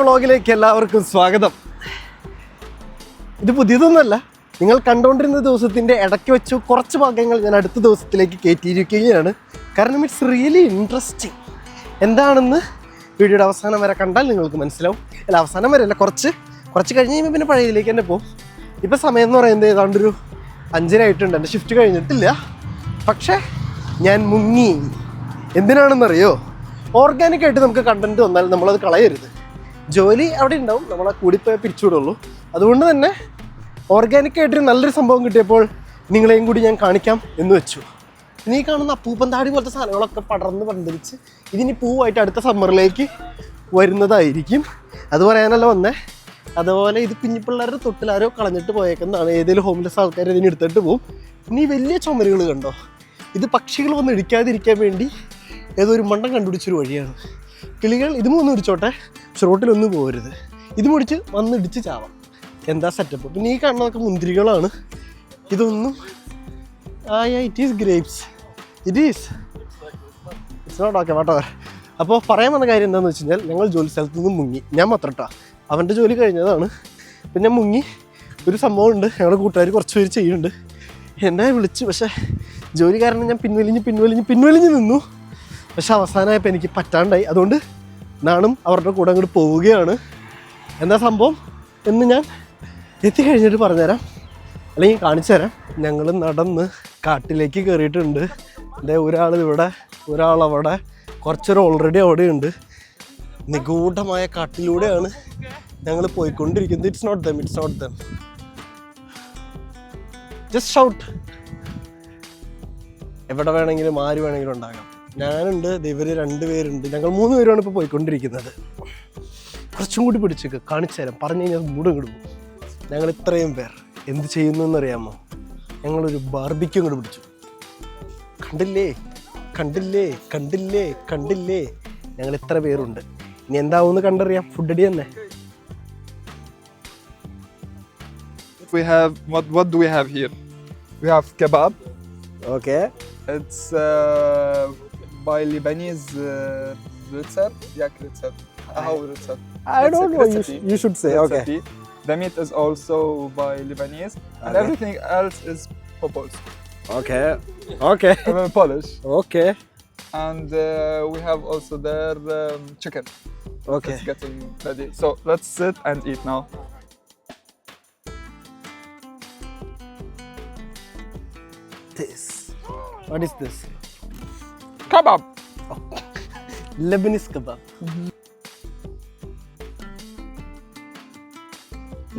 വ്ളോഗിലേക്ക് എല്ലാവർക്കും സ്വാഗതം. ഇത് പുതിയതൊന്നുമല്ല, നിങ്ങൾ കണ്ടുകൊണ്ടിരുന്ന ദിവസത്തിൻ്റെ ഇടയ്ക്ക് വെച്ച് കുറച്ച് ഭാഗങ്ങൾ ഞാൻ അടുത്ത ദിവസത്തിലേക്ക് കയറ്റിയിരിക്കുകയാണ്. കാരണം ഇറ്റ്സ് റിയലി ഇൻട്രസ്റ്റിംഗ്. എന്താണെന്ന് വീഡിയോയുടെ അവസാനം വരെ കണ്ടാൽ നിങ്ങൾക്ക് മനസ്സിലാവും. അല്ല, അവസാനം വരെ അല്ല, കുറച്ച് കഴിഞ്ഞ് കഴിയുമ്പോൾ പിന്നെ പഴയതിലേക്ക് തന്നെ പോകും. ഇപ്പോൾ സമയം എന്ന് പറയുന്നത് ഏതാണ്ടൊരു 5:30 ആയിട്ടുണ്ട്. എൻ്റെ ഷിഫ്റ്റ് കഴിഞ്ഞിട്ടില്ല, പക്ഷേ ഞാൻ മുങ്ങി. എന്തിനാണെന്നറിയോ? ഓർഗാനിക്കായിട്ട് നമുക്ക് കണ്ടൻറ്റ് വന്നാൽ നമ്മളത് കളയരുത്. ജോലി അവിടെ ഉണ്ടാവും, നമ്മളെ കൂടിപ്പോയാൽ പിരിച്ചുവിടുള്ളൂ. അതുകൊണ്ട് തന്നെ ഓർഗാനിക്കായിട്ടൊരു നല്ലൊരു സംഭവം കിട്ടിയപ്പോൾ നിങ്ങളെയും കൂടി ഞാൻ കാണിക്കാം എന്ന് വെച്ചു. ഇനി കാണുന്ന അപ്പൂപ്പൻ താടി പോലത്തെ സാധനങ്ങളൊക്കെ പടർന്ന് പന്തലിച്ച് ഇതിനി പൂവായിട്ട് അടുത്ത സമ്മറിലേക്ക് വരുന്നതായിരിക്കും. അത് പറയാനല്ല വന്നേ. അതുപോലെ ഇത് കുഞ്ഞിപ്പിള്ളേരുടെ തൊട്ടിലാരോ കളഞ്ഞിട്ട് പോയേക്കുന്നതാണ്. ഏതെങ്കിലും ഹോംലെസ് ആൾക്കാർ ഇതിന് എടുത്തിട്ട് പോകും. ഇനി വലിയ ചുമരുകൾ കണ്ടോ? ഇത് പക്ഷികൾ വന്ന് ഇടിക്കാതിരിക്കാൻ വേണ്ടി ഏതോ ഒരു മണ്ടം കണ്ടുപിടിച്ചൊരു വഴിയാണ്. കിളികൾ ഇതും ഒന്ന് ഇടിച്ചോട്ടെ, ഷോട്ടിലൊന്നും പോകരുത്. ഇത് മുടിച്ച് വന്ന് ഇടിച്ച് ചാവാം. എന്താ സെറ്റപ്പ്. പിന്നെ ഈ കാണുന്നതൊക്കെ മുന്തിരികളാണ്. ഇതൊന്നും it is grapes. It's not okay whatever. അപ്പോൾ പറയാൻ വന്ന കാര്യം എന്താണെന്ന് വെച്ച് കഴിഞ്ഞാൽ, ഞങ്ങൾ ജോലി സ്ഥലത്ത് നിന്ന് മുങ്ങി. ഞാൻ മാത്രം കേട്ടോ, അവൻ്റെ ജോലി കഴിഞ്ഞതാണ്. പിന്നെ മുങ്ങി ഒരു സംഭവം ഉണ്ട്, ഞങ്ങളുടെ കൂട്ടുകാർ കുറച്ച് പേര് ചെയ്യുന്നുണ്ട്. എന്നെ വിളിച്ചു, പക്ഷേ ജോലി കാരണം ഞാൻ പിൻവലിഞ്ഞ് നിന്നു. പക്ഷെ അവസാനമായപ്പോൾ എനിക്ക് പറ്റാണ്ടായി. അതുകൊണ്ട് നാണും അവരുടെ കൂടെ അങ്ങോട്ട് പോവുകയാണ്. എന്താ സംഭവം എന്ന് ഞാൻ എത്തിക്കഴിഞ്ഞിട്ട് പറഞ്ഞുതരാം, അല്ലെങ്കിൽ കാണിച്ചു തരാം. ഞങ്ങൾ നടന്ന് കാട്ടിലേക്ക് കയറിയിട്ടുണ്ട്. എൻ്റെ ഒരാളിവിടെ, ഒരാളവിടെ, കുറച്ചൊരു ഓൾറെഡി അവിടെയുണ്ട്. നിഗൂഢമായ കാട്ടിലൂടെയാണ് ഞങ്ങൾ പോയിക്കൊണ്ടിരിക്കുന്നത്. It's not dum. Just shout. എവിടെ വേണമെങ്കിലും ആര് വേണമെങ്കിലും ഉണ്ടാകാം. ഞാനുണ്ട്, ഇവർ 2 പേരുണ്ട്, ഞങ്ങൾ 3 പേരാണ് ഇപ്പോൾ പോയിക്കൊണ്ടിരിക്കുന്നത്. കുറച്ചും കൂടി പിടിച്ചേക്ക് കാണിച്ചു തരാം. പറഞ്ഞു കഴിഞ്ഞാൽ മൂടും കിടും. ഞങ്ങൾ ഇത്രയും പേർ എന്ത് ചെയ്യുന്നു എന്നറിയാമോ? ഞങ്ങളൊരു ബാർബിക്യൂ ഇങ്ങോട്ട് പിടിച്ചു. കണ്ടില്ലേ ഞങ്ങൾ ഇത്ര പേരുണ്ട്. ഇനി എന്താവുമെന്ന് കണ്ടറിയാം. ഫുഡ് അടി തന്നെ. We have what do we have here? We have kebab. Okay. It's by Lebanese recipe. Yeah, recipe. How recipe? I don't know. You should say. Recipe. Okay. The meat is also by Lebanese, and Okay. everything else is Polish. Okay. Polish. Okay. And we have also their chicken. Okay. It's getting ready. So let's sit and eat now. This. What is this? Kebab. Lebanese kebab.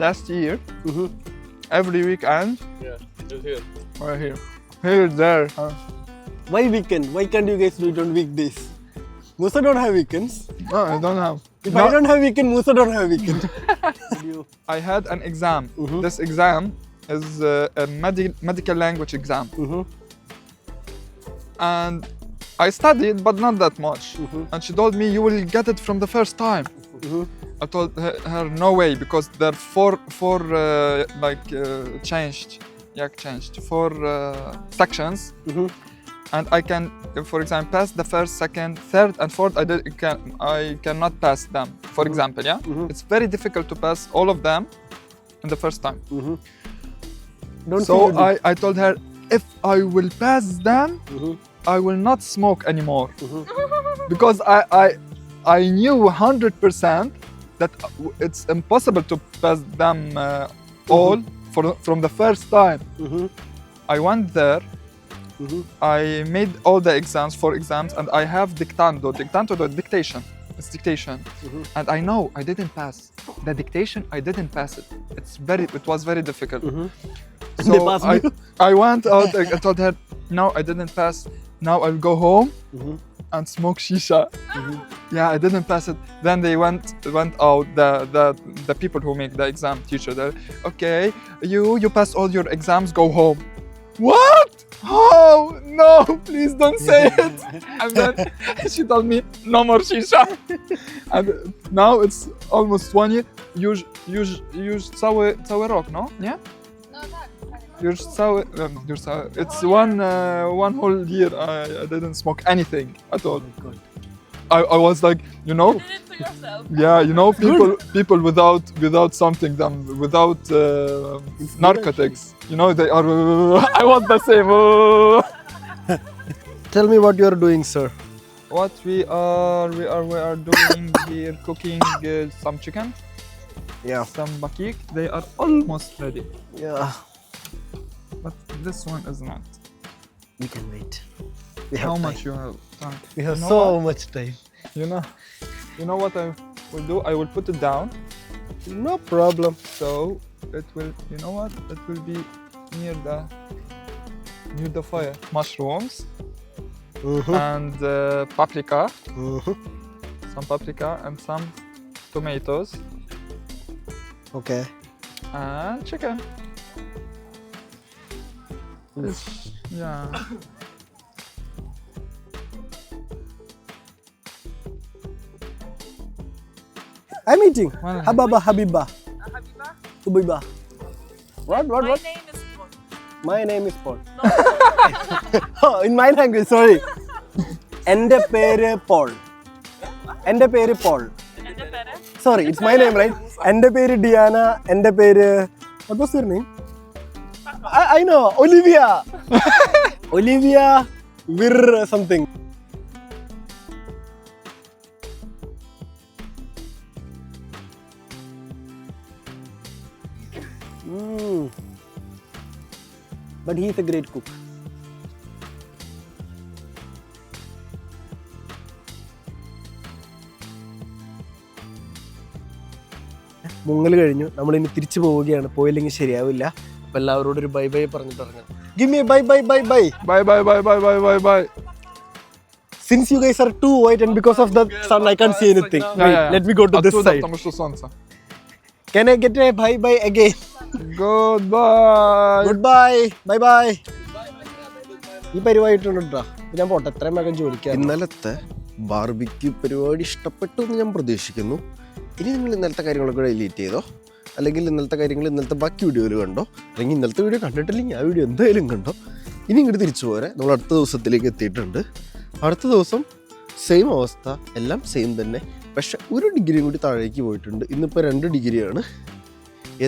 Last year, every weekend. Yeah, it's here. We're here. Here, there. Why weekend? Why can't you guys do it on weekdays? Musa don't have weekends. No, I don't have. If No, I don't have weekend, Musa don't have weekend. I had an exam. This exam is a medical language exam. And I studied, but not that much. And she told me, you will get it from the first time. I told her no way, because there are four changed. Four sections. And I can, for example, pass the first, second, third, and fourth. I cannot pass them. For example, yeah, it's very difficult to pass all of them in the first time. So I told her, if I will pass them, I will not smoke anymore, because I knew 100% that it's impossible to pass them all from the first time. I went there. I made all the exams, 4 exams, and I have dictation. It's dictation. And I know I didn't pass. The dictation, I didn't pass it. It was very difficult. So I went out, I told her, no, I didn't pass. Now I'll go home and smoke shisha. Yeah, I didn't pass it. Then they went out, the people who make the exam teacher. Okay, you passed all your exams, go home. What? Oh no, please don't say it. And then she told me, no more shisha. And now it's almost 1 year. Już cały rok, no? Nie? No tak. It's one whole year I didn't smoke anything at all. I was like, you know, Did it to yourself. yeah, you know, people without something, without narcotics, you know, they are. I was the same. Tell me what you are doing, sir. What we are doing here, cooking some chicken, Yeah. some bakik. They are almost ready, Yeah. but this one is not. We can wait. We have How time. much you have time? We have You know so what? much time. You know what I will do? I will put it down, No problem. so it will. You know what? It will be near the fire. Mushrooms and paprika, some paprika and some tomatoes Okay. and chicken. Yeah. I'm eating. Well, Hababa, Habiba, Habiba, Ubiba. What? my name is Paul. My name is Paul. Oh, in my language, sorry. എൻ്റെ പേര് Paul. എൻ്റെ പേര് Paul. And the parent? Sorry, it's my name, right? എൻ്റെ പേര് Diana. എൻ്റെ പേര് what was your name? I know, Olivia. Olivia Vir something. But he is a great cook. മുങ്ങൽ കഴിഞ്ഞു, നമ്മളിനി തിരിച്ചു പോവുകയാണ്. പോയില്ലെങ്കിൽ ശരിയാവില്ല. അപ്പോൾ എല്ലാവരോടും ഒരു ബൈ ബൈ പറഞ്ഞിട്ട് ഇറങ്ങാം. Give me a bye bye bye bye. bye bye bye bye bye bye bye. Since you guys are too white and because of the sun I can't see anything. Wait, let me go to this Оттуда, side. потому что солнце. Can I get a bye bye again? Goodbye. Goodbye. Bye bye. ഈ പരിപാടിയിട്ടുണ്ടോ? ഞാൻ പോട്ടെ, എത്രയും വേഗം ജോലിക്കാം. ഇന്നലത്തെ barbecue പരിപാടി ഇഷ്ടപ്പെട്ടു എന്ന് ഞാൻ പ്രതീക്ഷിക്കുന്നു. ഇനി നിങ്ങൾ ഇന്നലത്തെ കാര്യങ്ങളൊക്കെ ഡിലീറ്റ് ചെയ്തോ, അല്ലെങ്കിൽ ഇന്നലത്തെ കാര്യങ്ങൾ ഇന്നലത്തെ ബാക്കി വീഡിയോയിൽ കണ്ടോ, അല്ലെങ്കിൽ ഇന്നലത്തെ വീഡിയോ കണ്ടിട്ടില്ലെങ്കിൽ ആ വീഡിയോ എന്തായാലും കണ്ടോ. ഇനി ഇങ്ങോട്ട് തിരിച്ചു പോരെ, നമ്മൾ അടുത്ത ദിവസത്തിലേക്ക് എത്തിയിട്ടുണ്ട്. അടുത്ത ദിവസം സെയിം അവസ്ഥ, എല്ലാം സെയിം തന്നെ, പക്ഷെ 1 ഡിഗ്രി കൂടി താഴേക്ക് പോയിട്ടുണ്ട്. ഇന്നിപ്പോൾ 2 ഡിഗ്രിയാണ്.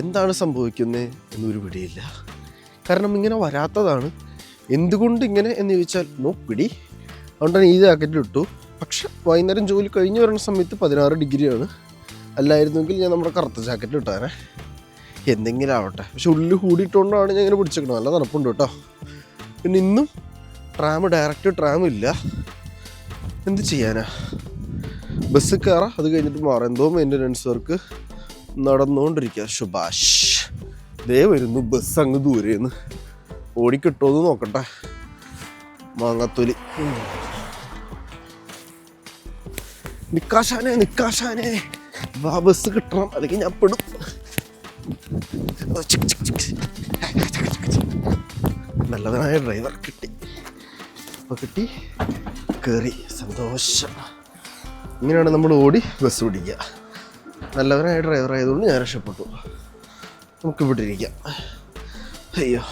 എന്താണ് സംഭവിക്കുന്നത് എന്നൊരു പിടിയില്ല. കാരണം ഇങ്ങനെ വരാത്തതാണ്. എന്തുകൊണ്ട് ഇങ്ങനെ എന്ന് ചോദിച്ചാൽ നോ പിടി. അതുകൊണ്ടാണ് ഈ ജാക്കറ്റ് ഇട്ടു. പക്ഷെ വൈകുന്നേരം ജോലി കഴിഞ്ഞ് വരുന്ന സമയത്ത് 16 ഡിഗ്രിയാണ്. അല്ലായിരുന്നെങ്കിൽ ഞാൻ നമ്മുടെ കറുത്ത ജാക്കറ്റ് ഇട്ടാനെ. എന്തെങ്കിലും ആവട്ടെ. പക്ഷെ ഉള്ളിൽ കൂടിയിട്ടുകൊണ്ടാണ് ഞാൻ ഇങ്ങനെ പിടിച്ചേക്കണം. നല്ല തണുപ്പുണ്ട് കേട്ടോ. പിന്നെ ഇന്നും ഡയറക്റ്റ് ട്രാം ഇല്ല. എന്ത് ചെയ്യാനാ, ബസ് കയറാം, അത് കഴിഞ്ഞിട്ട് മാറാം. എന്തോ മെയിൻ്റനൻസ് വർക്ക് നടന്നുകൊണ്ടിരിക്കുക. സുഭാഷ് ദേ വരുന്നു ബസ് അങ്ങ് ദൂരേന്ന്. ഓടിക്കിട്ടുമെന്ന് നോക്കട്ടെ. മാങ്ങാത്തൊലി. നിക്കാശാനെ വാ, ബസ് കിട്ടണം, അല്ലെങ്കിൽ ഞാൻ പെടും. നല്ലവനായ ഡ്രൈവർ കിട്ടി. അപ്പോൾ കിട്ടി, കയറി, സന്തോഷം. ഇങ്ങനെയാണ് നമ്മൾ ഓടി ബസ് ഓടിക്കുക. നല്ലവനായ ഡ്രൈവർ ആയതുകൊണ്ട് ഞാൻ രക്ഷപ്പെട്ടു. നമുക്ക് ഇവിടെ ഇരിക്കാം. അയ്യോ,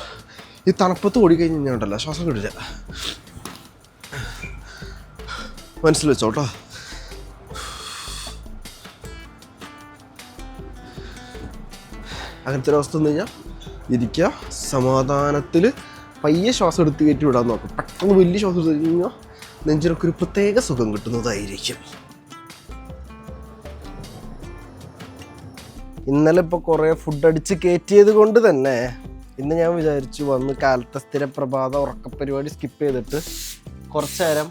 ഈ തണുപ്പത്ത് ഓടിക്കഴിഞ്ഞ് ഞാൻ ഉണ്ടല്ലോ, ശ്വാസം കിട്ടില്ല. മനസ്സിൽ വെച്ചോട്ടോ. അങ്ങനത്തെ ഒരു അവസ്ഥ വന്നു കഴിഞ്ഞാൽ ഇരിക്കുക, സമാധാനത്തിൽ പയ്യെ ശ്വാസം എടുത്ത് കയറ്റി വിടാൻ നോക്കും. പെട്ടെന്ന് വലിയ ശ്വാസം എടുത്ത് കഴിഞ്ഞാൽ നെഞ്ചിനൊക്കെ ഒരു പ്രത്യേക സുഖം കിട്ടുന്നതായിരിക്കും. ഇന്നലെ ഇപ്പോൾ കുറേ ഫുഡ് അടിച്ച് കയറ്റിയത് കൊണ്ട് തന്നെ ഇന്ന് ഞാൻ വിചാരിച്ചു വന്ന് കാലത്തെ സ്ഥിര പ്രഭാത ഉറക്കപ്പരിപാടി സ്കിപ്പ് ചെയ്തിട്ട് കുറച്ച് നേരം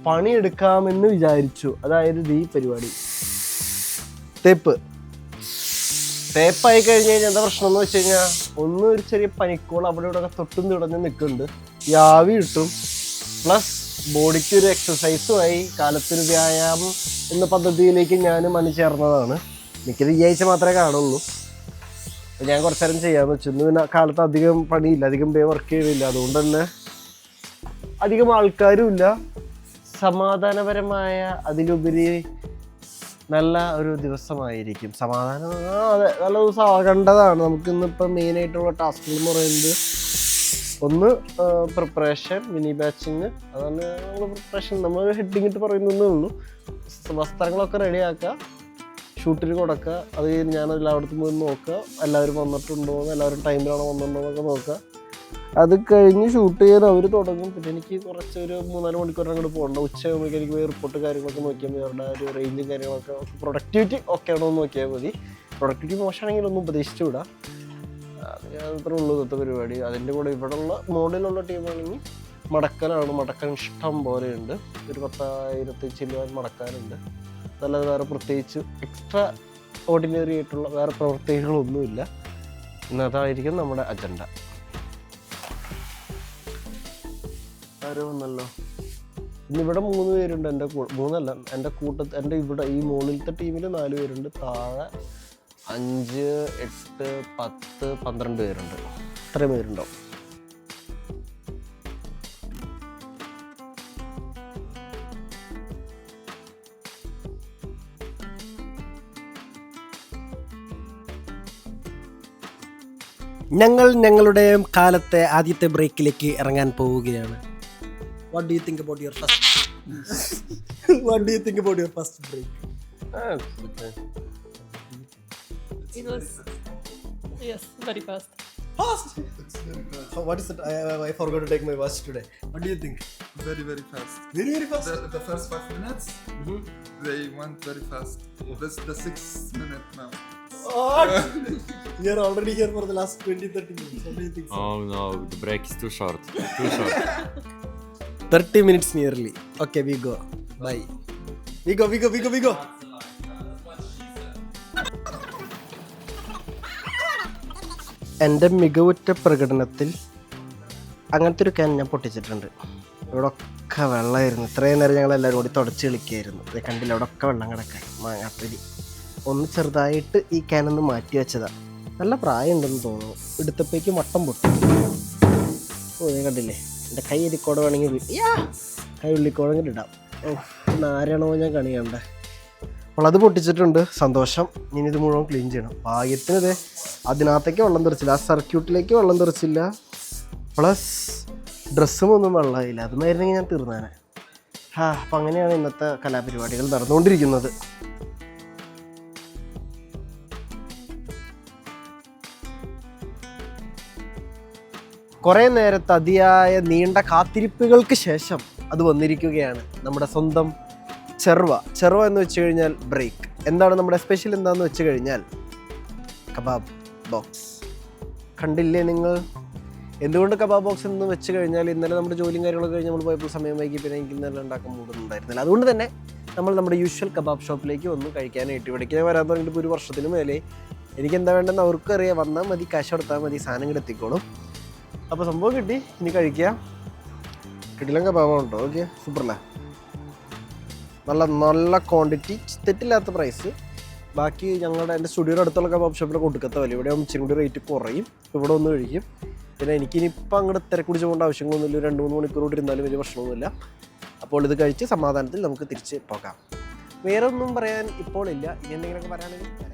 പണിയെടുക്കാമെന്ന് വിചാരിച്ചു. അതായത് ഈ പരിപാടി തേപ്പായി കഴിഞ്ഞ് കഴിഞ്ഞാൽ എന്താ പ്രശ്നം എന്ന് വെച്ച് കഴിഞ്ഞാൽ, ഒന്ന് ഒരു ചെറിയ പനിക്കോൾ അവിടെ ഇവിടെ തൊട്ടും തുടങ്ങി നിൽക്കുന്നുണ്ട്. ഈ ആവി കിട്ടും, പ്ലസ് ബോഡിക്ക് ഒരു എക്സസൈസുമായി, കാലത്തൊരു വ്യായാമം എന്ന പദ്ധതിയിലേക്ക് ഞാൻ അണിചേർന്നതാണ്. എനിക്കത് ഈ ആഴ്ച മാത്രമേ കാണുള്ളൂ. ഞാൻ കുറച്ച് നേരം ചെയ്യാമെന്ന് വെച്ചു. ഇന്ന് പിന്നെ കാലത്ത് അധികം പണിയില്ല, അധികം പേ വർക്ക് ചെയ്യണില്ല. അതുകൊണ്ട് തന്നെ അധികം ആൾക്കാരും ഇല്ല. സമാധാനപരമായ, അതിലുപരി നല്ല ഒരു ദിവസമായിരിക്കും. സമാധാനം, അതെ, നല്ല ദിവസം ആകേണ്ടതാണ്. നമുക്ക് ഇന്നിപ്പോൾ മെയിനായിട്ടുള്ള ടാസ്കുകൾ എന്ന് പറയുന്നത് ഒന്ന് പ്രിപ്പറേഷൻ, മിനി ബാച്ചിങ്, അതാണ് നമ്മൾ പ്രിപ്പറേഷൻ. നമ്മൾ ഹെഡിങ് ഇട്ട് പറയുന്നതേ ഉള്ളൂ. വസ്ത്രങ്ങളൊക്കെ റെഡിയാക്കുക, ഷൂട്ടിന് കൊടുക്കുക, അത് കഴിഞ്ഞ് ഞാനെല്ലായിടത്തും പോയി നോക്കുക, എല്ലാവരും വന്നിട്ടുണ്ടോ, എല്ലാവരും ടൈമിലാണോ വന്നിട്ടുണ്ടോ എന്നൊക്കെ നോക്കുക. അത് കഴിഞ്ഞ് ഷൂട്ട് ചെയ്യാൻ അവർ തുടങ്ങും. പിന്നെ എനിക്ക് കുറച്ച് ഒരു 3-4 മണിക്കൂർ അങ്ങോട്ട് പോകണ്ട. ഉച്ചയാകുമ്പോഴേക്കും എനിക്ക് പോയി റിപ്പോർട്ട് കാര്യങ്ങളൊക്കെ നോക്കിയാൽ മതി. അവരുടെ ഒരു റേഞ്ചും കാര്യങ്ങളൊക്കെ, പ്രൊഡക്ടിവിറ്റി ഒക്കെ ആണോ എന്ന് നോക്കിയാൽ മതി. പ്രൊഡക്ടിവിറ്റി മോശമാണെങ്കിൽ ഒന്ന് ഉപദേശിച്ചു വിടാം. അത് ഞാൻ അത്രേ ഉള്ളൂ ഇന്നത്തെ പരിപാടി. അതിൻ്റെ കൂടെ ഇവിടെയുള്ള മോഡലുള്ള ടീമാണെങ്കിൽ മടക്കലാണ്. മടക്കാൻ ഇഷ്ടം പോലെയുണ്ട്. ഒരു 10,000 ചില്ലുവാൻ മടക്കാനുണ്ട്. അതല്ലാതെ വേറെ പ്രത്യേകിച്ച് എക്സ്ട്രാ ഓർഡിനറി ആയിട്ടുള്ള വേറെ പ്രവർത്തികളൊന്നുമില്ല. ഇന്നതായിരിക്കും നമ്മുടെ അജണ്ട. ആരോ വന്നല്ലോ. ഇന്നിവിടെ 3 പേരുണ്ട്. എൻ്റെ 3 എൻ്റെ കൂട്ടത്തിൽ, എൻ്റെ ഇവിടെ ഈ മുകളിലത്തെ ടീമിൽ 4 പേരുണ്ട്. താഴെ 5, 8, 10, 12 പേരുണ്ട്. ഇത്രയും പേരുണ്ടാവും. ഞങ്ങൾ ഞങ്ങളുടെ കാലത്തെ ആദ്യത്തെ ബ്രേക്കിലേക്ക് ഇറങ്ങാൻ പോവുകയാണ്. What do you think about your first? What do you think about your first break? It was, yes, very fast. Fast. What is it? I forgot to take my watch today. What do you think? Very, very fast. Very, very fast. The first 5 minutes, they went very fast. This the 6th minute now. What? We are already here for the last 20-30 minutes. What do you think? Oh no, the break is too short. Too short. 30 minutes nearly. Okay, we go. Bye. We go. എൻ്റെ മികവുറ്റ പ്രകടനത്തിൽ അങ്ങനത്തെ ഒരു can ഞാൻ പൊട്ടിച്ചിട്ടുണ്ട്. ഇവിടെ ഒക്കെ വെള്ളമായിരുന്നു. ഇത്രയും നേരം ഞങ്ങൾ എല്ലാവരും കൂടി തുടച്ച് കളിക്കുകയായിരുന്നു. ഇത് കണ്ടില്ല, ഇവിടെ ഒക്കെ വെള്ളം കിടക്കാൻ. മാങ്ങാപ്പരി ഒന്ന് ചെറുതായിട്ട് ഈ ക്യാനൊന്ന് മാറ്റി വെച്ചതാണ്. നല്ല പ്രായമുണ്ടെന്ന് തോന്നുന്നു. എടുത്തപ്പോഴേക്ക് വട്ടം പൊട്ടി. ഓ, ഞാൻ കണ്ടില്ലേ, എൻ്റെ കൈ ഇരിക്കോടെ വേണമെങ്കിൽ കൈ ഉള്ളിക്കോടെങ്കിൽ ഇടാം. ഓ, ആരാണോ ഞാൻ കണി കണ്ടേ. അപ്പോൾ അത് പൊട്ടിച്ചിട്ടുണ്ട്. സന്തോഷം. ഇനി ഇത് മുഴുവൻ ക്ലീൻ ചെയ്യണം. ഭാഗ്യത്തിന് ഇതേ അതിനകത്തേക്ക് വെള്ളം തെറിച്ചില്ല, ആ സർക്യൂട്ടിലേക്ക് വെള്ളം തെറിച്ചില്ല. പ്ലസ് ഡ്രസ്സും ഒന്നും വെള്ളമായില്ല. അതുമായിരുന്നെങ്കിൽ ഞാൻ തീർന്നാനെ. അപ്പം അങ്ങനെയാണ് ഇന്നത്തെ കലാപരിപാടികൾ നടന്നുകൊണ്ടിരിക്കുന്നത്. കുറേ നേരത്തെ അതിയായ നീണ്ട കാത്തിരിപ്പുകൾക്ക് ശേഷം അത് വന്നിരിക്കുകയാണ്. നമ്മുടെ സ്വന്തം ചെറുവ എന്ന് വെച്ച് കഴിഞ്ഞാൽ ബ്രേക്ക്. എന്താണ് നമ്മുടെ സ്പെഷ്യൽ എന്താണെന്ന് വെച്ച് കഴിഞ്ഞാൽ കബാബ് ബോക്സ്. കണ്ടില്ലേ നിങ്ങൾ? എന്തുകൊണ്ട് കബാബ് ബോക്സ് എന്ന് വെച്ച് കഴിഞ്ഞാൽ ഇന്നലെ നമ്മുടെ ജോലിയും കാര്യങ്ങളൊക്കെ കഴിഞ്ഞ് നമ്മൾ പോയപ്പോൾ സമയം വൈകി, പിന്നെ എനിക്ക് ഇന്നലെ ഉണ്ടാക്കാൻ മൂടുന്നുണ്ടായിരുന്നില്ല. അതുകൊണ്ട് തന്നെ നമ്മൾ നമ്മുടെ യൂഷ്വൽ കബാബ് ഷോപ്പിലേക്ക് വന്ന് കഴിക്കാനായിട്ട്. ഇവിടേക്ക് ഞാൻ വരാൻ തുടങ്ങിയിട്ട് ഇപ്പോൾ 1 വർഷത്തിന് മേലെ. എനിക്ക് എന്താ വേണ്ടെന്ന് അവർക്കും അറിയാം. വന്നാൽ മതി, കാശ് കൊടുത്താൽ മതി, സാധനം കൂടെ എത്തിക്കോളും. അപ്പോൾ സംഭവം കിട്ടി. ഇനി കഴിക്കുക. കിട്ടില്ല കബാബാണ് കേട്ടോ. ഓക്കെ, സൂപ്പറല്ലേ? നല്ല ക്വാണ്ടിറ്റി, തെറ്റില്ലാത്ത പ്രൈസ്. ബാക്കി എൻ്റെ സ്റ്റുഡിയോയുടെ അടുത്തുള്ള കബാബ് ഷോപ്പിലൊക്കെ കൊടുക്കത്ത വില. ഇവിടെ ഇച്ചിരി കൂടി റേറ്റ് കുറയും. ഇവിടെ ഒന്ന് കഴിക്കും. പിന്നെ എനിക്കിനിയിപ്പോൾ അങ്ങോട്ട് തിരക്കുടിച്ച് പോകേണ്ട ആവശ്യങ്ങളൊന്നുമില്ല. 2-3 മണിക്കൂർ കൂടി ഇരുന്നാലും വലിയ പ്രശ്നമൊന്നുമില്ല. അപ്പോൾ ഇത് കഴിച്ച് സമാധാനത്തിൽ നമുക്ക് തിരിച്ച് പോകാം. വേറെ ഒന്നും പറയാൻ ഇപ്പോൾ ഇല്ല. ഇനി എന്തെങ്കിലുമൊക്കെ പറയാണെങ്കിൽ പറയാം.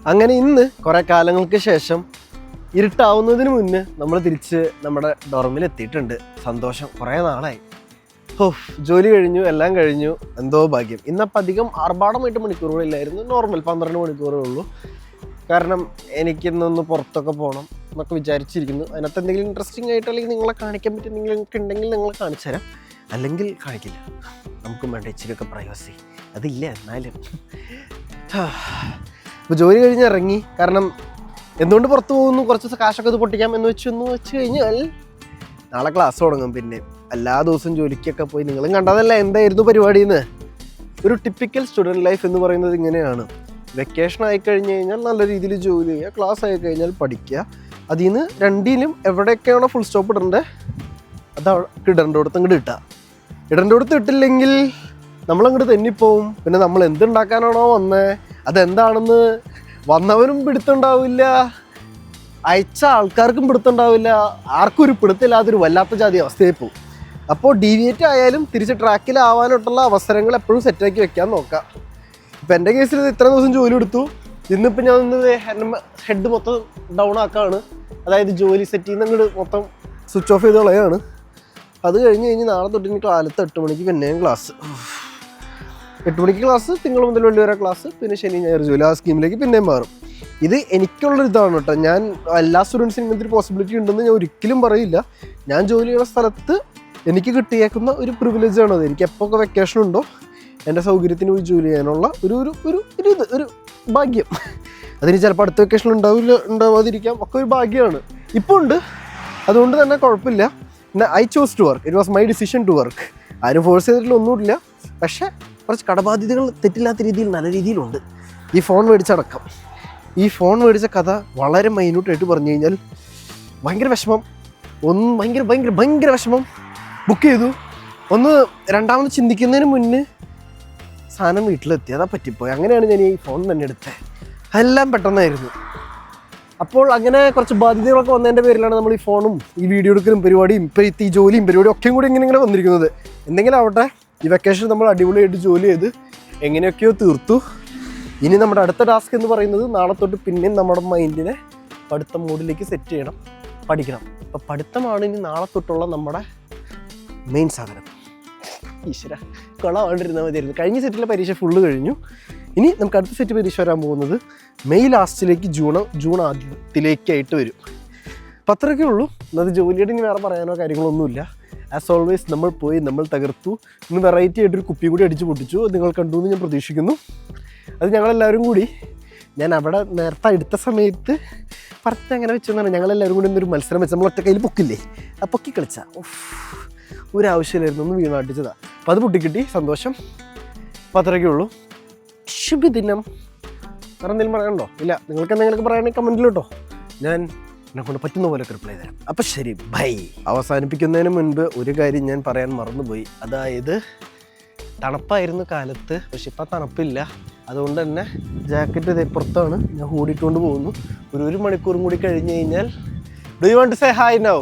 അങ്ങനെ ഇന്ന് കുറേ കാലങ്ങൾക്ക് ശേഷം ഇരുട്ടാവുന്നതിന് മുന്നേ നമ്മൾ തിരിച്ച് നമ്മുടെ ഡോർമിൽ എത്തിയിട്ടുണ്ട്. സന്തോഷം. കുറേ നാളായി. ജോലി കഴിഞ്ഞു, എല്ലാം കഴിഞ്ഞു. എന്തോ ഭാഗ്യം. ഇന്നപ്പോൾ അധികം ആർഭാടമായിട്ട് മണിക്കൂറുകളില്ലായിരുന്നു. നോർമൽ 12 മണിക്കൂറേ ഉള്ളൂ. കാരണം എനിക്കിന്നൊന്ന് പുറത്തൊക്കെ പോകണം എന്നൊക്കെ വിചാരിച്ചിരിക്കുന്നു. അതിനകത്ത് എന്തെങ്കിലും ഇൻട്രസ്റ്റിംഗ് ആയിട്ട് അല്ലെങ്കിൽ നിങ്ങളെ കാണിക്കാൻ പറ്റും നിങ്ങൾക്ക് ഉണ്ടെങ്കിൽ നിങ്ങളെ കാണിച്ചു തരാം. അല്ലെങ്കിൽ കാണിക്കില്ല. നമുക്കും വേണ്ട ഇച്ചിരിയൊക്കെ പ്രൈവസി. അതില്ല എന്നാലും. അപ്പോൾ ജോലി കഴിഞ്ഞ് ഇറങ്ങി. കാരണം എന്തുകൊണ്ട് പുറത്ത് പോകുന്നു, കുറച്ച് കാശൊക്കെ ഇത് പൊട്ടിക്കാം എന്ന് വെച്ച് കഴിഞ്ഞാൽ നാളെ ക്ലാസ് തുടങ്ങും. പിന്നെ എല്ലാ ദിവസവും ജോലിക്കൊക്കെ പോയി നിങ്ങളും കണ്ടതല്ല എന്തായിരുന്നു പരിപാടിയെന്ന്. ഒരു ടിപ്പിക്കൽ സ്റ്റുഡൻറ്റ് ലൈഫ് എന്ന് പറയുന്നത് ഇങ്ങനെയാണ്. വെക്കേഷൻ ആയിക്കഴിഞ്ഞ് കഴിഞ്ഞാൽ നല്ല രീതിയിൽ ജോലി ചെയ്യുക, ക്ലാസ് ആയിക്കഴിഞ്ഞാൽ പഠിക്കുക. അതിൽ നിന്ന് രണ്ടിലും എവിടെയൊക്കെയാണോ ഫുൾ സ്റ്റോപ്പ് ഇടേണ്ടത് അത് ഇടേണ്ടടുത്ത് അങ്ങോട്ട് ഇടേണ്ടടുത്ത് ഇട്ടില്ലെങ്കിൽ നമ്മളങ്ങോട്ട് തെന്നിപ്പോവും. പിന്നെ നമ്മൾ എന്തുണ്ടാക്കാനാണോ വന്നത് അതെന്താണെന്ന് വന്നവനും പിടുത്തുണ്ടാവില്ല, അയച്ച ആൾക്കാർക്കും പിടുത്തുണ്ടാവില്ല, ആർക്കും ഒരു പിടുത്തില്ലാതൊരു വല്ലാത്ത ജാതി അവസ്ഥയായി പോവും. അപ്പോൾ ഡീവിയേറ്റ് ആയാലും തിരിച്ച് ട്രാക്കിലാവാനായിട്ടുള്ള അവസരങ്ങൾ എപ്പോഴും സെറ്റാക്കി വെക്കാൻ നോക്കാം. ഇപ്പം എൻ്റെ കേസിൽ ഇത്ര ദിവസം ജോലി എടുത്തു. ഇന്നിപ്പോൾ ഞാൻ ഒന്ന് ഹെഡ് മൊത്തം ഡൗൺ ആക്കാണ്. അതായത് ജോലി സെറ്റ് ചെയ്യുന്ന അങ്ങോട്ട് മൊത്തം സ്വിച്ച് ഓഫ് ചെയ്ത് കളയാണ്. അത് കഴിഞ്ഞ് നാളെ തൊട്ട് എനിക്ക് കാലത്ത് 8 മണിക്ക് പിന്നെയും ക്ലാസ്. 8 മണിക്ക് ക്ലാസ്, തിങ്കൾ മുതൽ വെള്ളി വരെ ക്ലാസ്, പിന്നെ ശനി ഞായർ ജോലി. ആ സ്കീമിലേക്ക് പിന്നെയും മാറും. ഇത് എനിക്കുള്ളൊരു ഇതാണ് കേട്ടോ. ഞാൻ എല്ലാ സ്റ്റുഡൻസിനും ഇങ്ങനത്തെ ഒരു പോസിബിലിറ്റി ഉണ്ടെന്ന് ഞാൻ ഒരിക്കലും പറയില്ല. ഞാൻ ജോലി ചെയ്യുന്ന സ്ഥലത്ത് എനിക്ക് കിട്ടിയേക്കുന്ന ഒരു പ്രിവിലേജാണത്. എനിക്ക് എപ്പോൾ വെക്കേഷൻ ഉണ്ടോ എൻ്റെ സൗകര്യത്തിന് പോയി ജോലി ചെയ്യാനുള്ള ഒരു ഭാഗ്യം. അതിന് ചിലപ്പോൾ അടുത്ത വെക്കേഷൻ ഉണ്ടാവാതിരിക്കാം, ഒക്കെ ഒരു ഭാഗ്യമാണ്. ഇപ്പോൾ ഉണ്ട്, അതുകൊണ്ട് തന്നെ കുഴപ്പമില്ല. I chose to work. It was my decision to work. ആരും ഫോഴ്സ് ചെയ്തിട്ടില്ല, ഒന്നുമില്ല. പക്ഷേ കുറച്ച് കടബാധ്യതകൾ തെറ്റില്ലാത്ത രീതിയിൽ നല്ല രീതിയിലുണ്ട്. ഈ ഫോൺ മേടിച്ചടക്കം. ഈ ഫോൺ മേടിച്ച കഥ വളരെ മൈന്യൂട്ടായിട്ട് പറഞ്ഞു കഴിഞ്ഞാൽ ഭയങ്കര വിഷമം. ഭയങ്കര വിഷമം. ബുക്ക് ചെയ്തു, ഒന്ന് രണ്ടാമത് ചിന്തിക്കുന്നതിന് മുന്നേ സാധനം വീട്ടിലെത്തി. അതാ പറ്റിപ്പോയി. അങ്ങനെയാണ് ഞാൻ ഈ ഫോൺ തന്നെ എടുത്തത്. എല്ലാം പെട്ടെന്നായിരുന്നു. അപ്പോൾ അങ്ങനെ കുറച്ച് ബാധ്യതകളൊക്കെ വന്നതിൻ്റെ പേരിലാണ് നമ്മൾ ഈ ഫോണും ഈ വീഡിയോ എടുക്കലും പരിപാടിയും ഇപ്പോഴത്തെ ഈ ജോലിയും പരിപാടിയും ഒക്കെയും കൂടി ഇങ്ങനെ വന്നിരിക്കുന്നത്. എന്തെങ്കിലും ആവട്ടെ, ഈ വെക്കേഷൻ നമ്മൾ അടിപൊളിയായിട്ട് ജോലി ചെയ്ത് എങ്ങനെയൊക്കെയോ തീർത്തു. ഇനി നമ്മുടെ അടുത്ത ടാസ്ക് എന്ന് പറയുന്നത് നാളെ തൊട്ട് പിന്നെയും നമ്മുടെ മൈൻഡിനെ പഠിത്ത മോഡിലേക്ക് സെറ്റ് ചെയ്യണം, പഠിക്കണം. അപ്പോൾ പഠിത്തമാണ് ഇനി നാളെ തൊട്ടുള്ള നമ്മുടെ മെയിൻ സാധനം. ഈശ്വര, കൊളാവാണ്ടിരുന്നാൽ മതിയായിരുന്നു. കഴിഞ്ഞ സെറ്റിലെ പരീക്ഷ ഫുള്ള് കഴിഞ്ഞു. ഇനി നമുക്ക് അടുത്ത സെറ്റ് പരീക്ഷ വരാൻ പോകുന്നത് മെയ് ലാസ്റ്റിലേക്ക് ജൂൺ ആദ്യത്തിലേക്കായിട്ട് വരും. അപ്പം അത്രയൊക്കെ ഉള്ളൂ. അത് ജോലിയുടെ ഇനി വേറെ പറയാനോ കാര്യങ്ങളൊന്നുമില്ല. ആസ് ഓൾവേസ് നമ്മൾ പോയി, നമ്മൾ തകർത്തു. ഇന്ന് വെറൈറ്റി ആയിട്ടൊരു കുപ്പി കൂടി അടിച്ച് പൊട്ടിച്ചു. നിങ്ങൾ കണ്ടു എന്ന് ഞാൻ പ്രതീക്ഷിക്കുന്നു. അത് ഞങ്ങളെല്ലാവരും കൂടി, ഞാൻ അവിടെ നേരത്തെ എടുത്ത സമയത്ത് പറഞ്ഞ് അങ്ങനെ വെച്ചെന്നാണ് ഞങ്ങളെല്ലാവരും കൂടി ഇന്നൊരു മത്സരം വെച്ച് നമ്മൾ ഒറ്റ കയ്യിൽ പൊക്കില്ലേ, ആ പൊക്കി കളിച്ചാൽ ഒരാവശ്യമില്ലായിരുന്നു, ഒന്ന് വീണാട്ടിച്ചതാണ്. അപ്പോൾ അത് പൊട്ടിക്കിട്ടി, സന്തോഷം. അപ്പോൾ അത്രയൊക്കെ ഉള്ളൂ. ശുഭദിനം. വേറെ എന്തെങ്കിലും പറയാനുണ്ടോ? ഇല്ല. നിങ്ങൾക്ക് എന്തെങ്കിലുമൊക്കെ പറയുകയാണെങ്കിൽ കമൻറ്റിൽ കേട്ടോ. ഞാൻ എന്നെ കൊണ്ട് പറ്റുന്ന പോലെയൊക്കെ റിപ്ലൈ തരാം. അപ്പം ശരി, ബൈ. അവസാനിപ്പിക്കുന്നതിന് മുൻപ് ഒരു കാര്യം ഞാൻ പറയാൻ മറന്നുപോയി. അതായത് തണുപ്പായിരുന്നു കാലത്ത്, പക്ഷെ ഇപ്പം തണുപ്പില്ല. അതുകൊണ്ട് തന്നെ ജാക്കറ്റ് ഇതേ പുറത്താണ്, ഞാൻ ഓടിക്കൊണ്ട് പോകുന്നു. ഒരു മണിക്കൂറും കൂടി കഴിഞ്ഞ് കഴിഞ്ഞാൽ do you want to say hi now?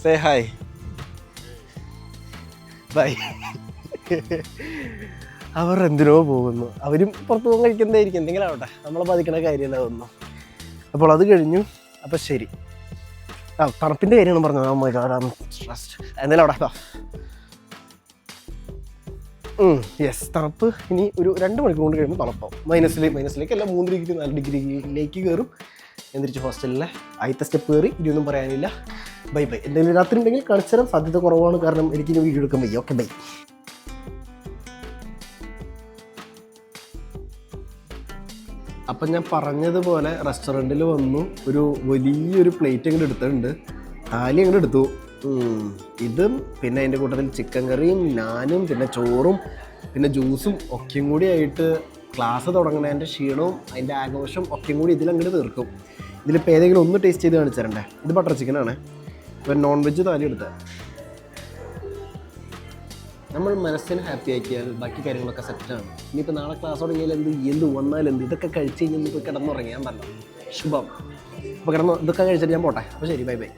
Say hi, bye. അവർ എന്തിനോ പോകുന്നു. അവരും പുറത്ത് പോകാൻ കഴിക്കുന്നതായിരിക്കും, എന്തെങ്കിലും ആവട്ടെ, നമ്മളെ ബാധിക്കണ കാര്യമല്ല അതൊന്നും. അപ്പോൾ അത് കഴിഞ്ഞു. അപ്പം ശരി. തണുപ്പിൻ്റെ കാര്യമാണ് പറഞ്ഞത്. എന്തായാലും അവിടെ യെസ്, തണുപ്പ് ഇനി ഒരു 2 മണിക്കൂർ കൊണ്ട് കഴിയുമ്പോൾ തണുപ്പാവും. മൈനസിലേക്ക് അല്ല, 3 ഡിഗ്രി 4 ഡിഗ്രിയിലേക്ക് കയറും. എന്തിരിച്ച് ഹോസ്റ്റലിലെ ആദ്യത്തെ സ്റ്റെപ്പ് കയറി. ഇനിയൊന്നും പറയാനില്ല. ബൈ. എന്തെങ്കിലും രാത്രി ഉണ്ടെങ്കിൽ കാണിച്ചു തരാം. സാധ്യത കുറവാണ്, കാരണം എനിക്കിനി വീഡിയോ എടുക്കാൻ വയ്യ. Okay, bye. അപ്പം ഞാൻ പറഞ്ഞതുപോലെ റെസ്റ്റോറൻറ്റിൽ വന്നു. ഒരു വലിയൊരു പ്ലേറ്റ് അങ്ങോട്ട് എടുത്തിട്ടുണ്ട്. താലി അങ്ങോട്ട് എടുത്തു. ഇതും പിന്നെ അതിൻ്റെ കൂട്ടത്തിൽ ചിക്കൻ കറിയും നാനും പിന്നെ ചോറും പിന്നെ ജ്യൂസും ഒക്കെയും കൂടി ആയിട്ട് ക്ലാസ് തുടങ്ങണതിൻ്റെ ക്ഷീണവും അതിൻ്റെ ആഘോഷം ഒക്കെയും കൂടി ഇതിലങ്ങോട്ട് തീർക്കും. ഇതിലിപ്പോൾ ഏതെങ്കിലും ഒന്ന് ടേസ്റ്റ് ചെയ്ത് കാണിച്ചു തരണ്ടേ? ഇത് ബട്ടർ ചിക്കനാണ്. ഇപ്പം നോൺ വെജ് താലി എടുത്തത്. നമ്മൾ മനസ്സിന് ഹാപ്പി ആക്കിയാൽ ബാക്കി കാര്യങ്ങളൊക്കെ സെറ്റാണ്. ഇനിയിപ്പോൾ നാളെ ക്ലാസ് തുടങ്ങിയാൽ എന്ത് വന്നാലെന്ത്, ഇതൊക്കെ കഴിച്ച് കഴിഞ്ഞാൽ ഇപ്പോൾ കിടന്നുറങ്ങിയാൽ പറഞ്ഞോ ശുഭം. അപ്പോൾ കിടന്നു ഇതൊക്കെ കഴിച്ചിട്ട് ഞാൻ പോട്ടെ. അപ്പോൾ ശരി, ബൈ.